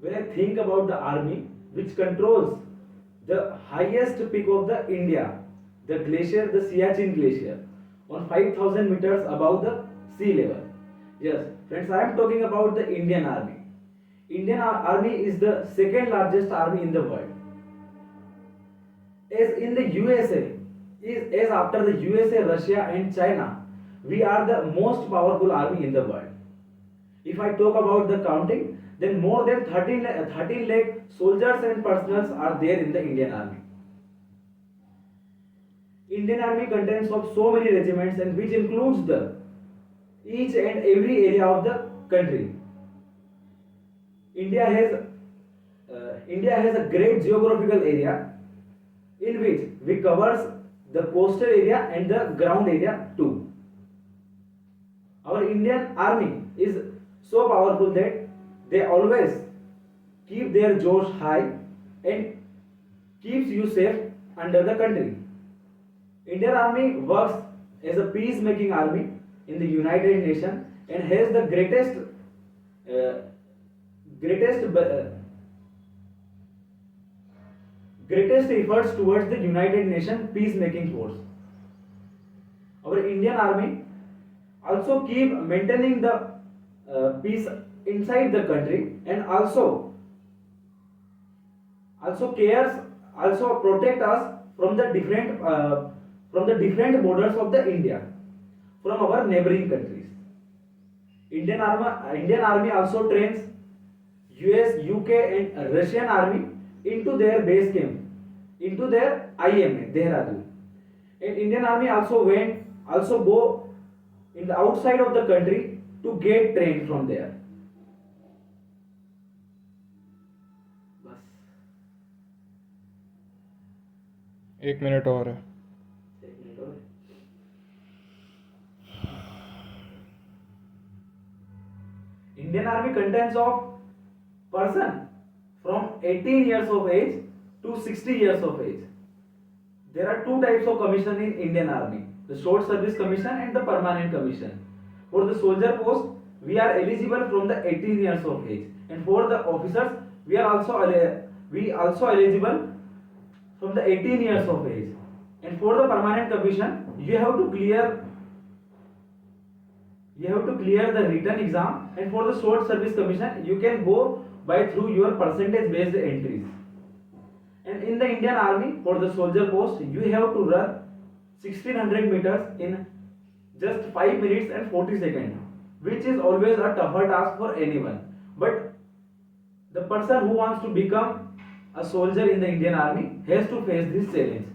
When I think about the army, which controls the highest peak of the India, the glacier, the Siachen Glacier, on 5,000 meters above the sea level. Yes, friends, I am talking about the Indian Army. Indian Army is the second largest army in the world. As in the USA, as after the USA, Russia, and China, we are the most powerful army in the world. If I talk about the counting, then more than 13 lakh soldiers and personnel are there in the Indian Army. Indian Army contains of so many regiments and which includes the each and every area of the country. India has a great geographical area in which we covers the coastal area and the ground area too. Our Indian Army is so powerful that they always keep their Josh high and keeps you safe under the country. Indian Army works as a peacemaking army in the United Nations and has the uh, greatest greatest efforts towards the United Nations peacemaking force. Our Indian Army also keep maintaining the peace inside the country and also cares also protect us from the different borders of the India from our neighboring countries. Indian Army also trains US, UK, and Russian Army into their base camp, into their IMA, Dehradun. And Indian Army also go in the outside of the country to get trained from there. बस 1 minute और है. एक minute और Indian Army contains of person from 18 years of age to 60 years of age. There are two types of commission in Indian Army: the Short Service Commission and the Permanent Commission. For the soldier post, we are eligible from the 18 years of age, and for the officers, we also eligible from the 18 years of age. And for the Permanent Commission, you have to clear the written exam, and for the Short Service Commission you can go by through your percentage based entries. And in the Indian Army, for the soldier post, you have to run 1600 meters in just 5 minutes and 40 seconds, which is always a tougher task for anyone. But the person who wants to become a soldier in the Indian Army has to face this challenge.